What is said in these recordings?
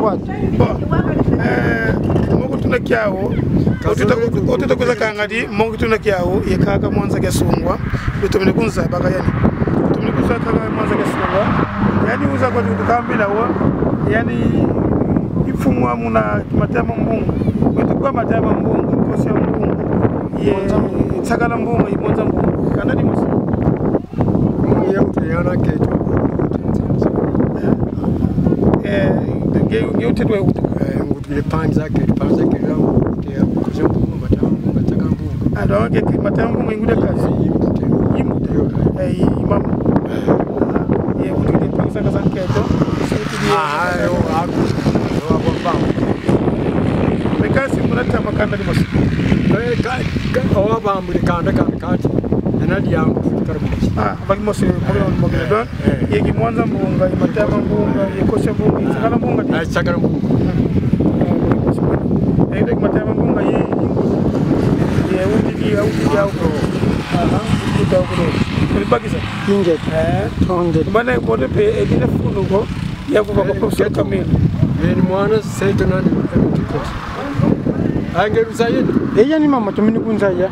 kwatu Mungu tunakiao otutakuza kangadi Mungu tunakiao yekaka mwanza kesungwa bitumene kunza baka yani tumene kunza kaka mwanza kesungwa yani uza kwa tukambila wa yani ifumwa muna matema mbungu wetukwa matema mbungu kosia mbungu ye tsakala mbungu imonza mbungu kanadi musi ya utiyana keto Geutedwe ngutile panza ke lao te kosia mbungu matema mbungu tsaka mbungu adonge matema mbungu ingude kazi imute imam ye utile panza kaza keto yo aku yo abamba Bekasi munata makanda di mas. Awa bambuli kanda kati. Nadi yangu karibu. Bagi mas mogele don. Yegi mwanza mbunga, matama mbunga, yekosha mbunga, sakala mbunga. Sakala mbunga. Ede matama mbunga ye undi au. Kuta kuno. Kulibaki sa. Inget. Tonge. Bana bodo pe edina funu ko yako kwa professor Kamil. Ni mwana seto nani mtikos. Angeru sayeni. Yani mama tumini kunzaya.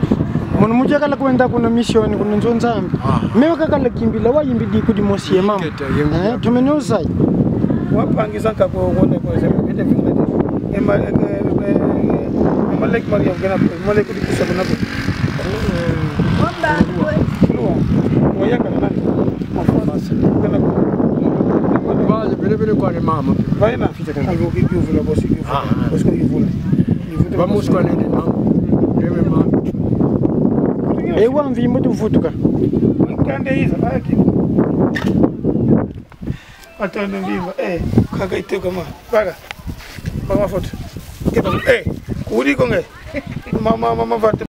Munu muja kala kwenda kuna mission kuna nzonzambi. Mewe kakala kimbila wa yimbidi kudi mosie mama. Tumini uzai. Wapangiza kako wone ko se bide finga. Ema lek Maria gena mole kudi kisa kuna. Wamba ko. Oya kana. Mafasa. Kana. Vaze bile kwa ni mama. Vai na fita kana. Algo que vula bosi que vula. Bosi que vula. Vamos com ele mama. Deve mama. Ewa mvimbo tufutuka. Kande hizo haki. Atende mvimbo kaka ite kama. Baga. Baga foto. Keba kudi konge. Mama vate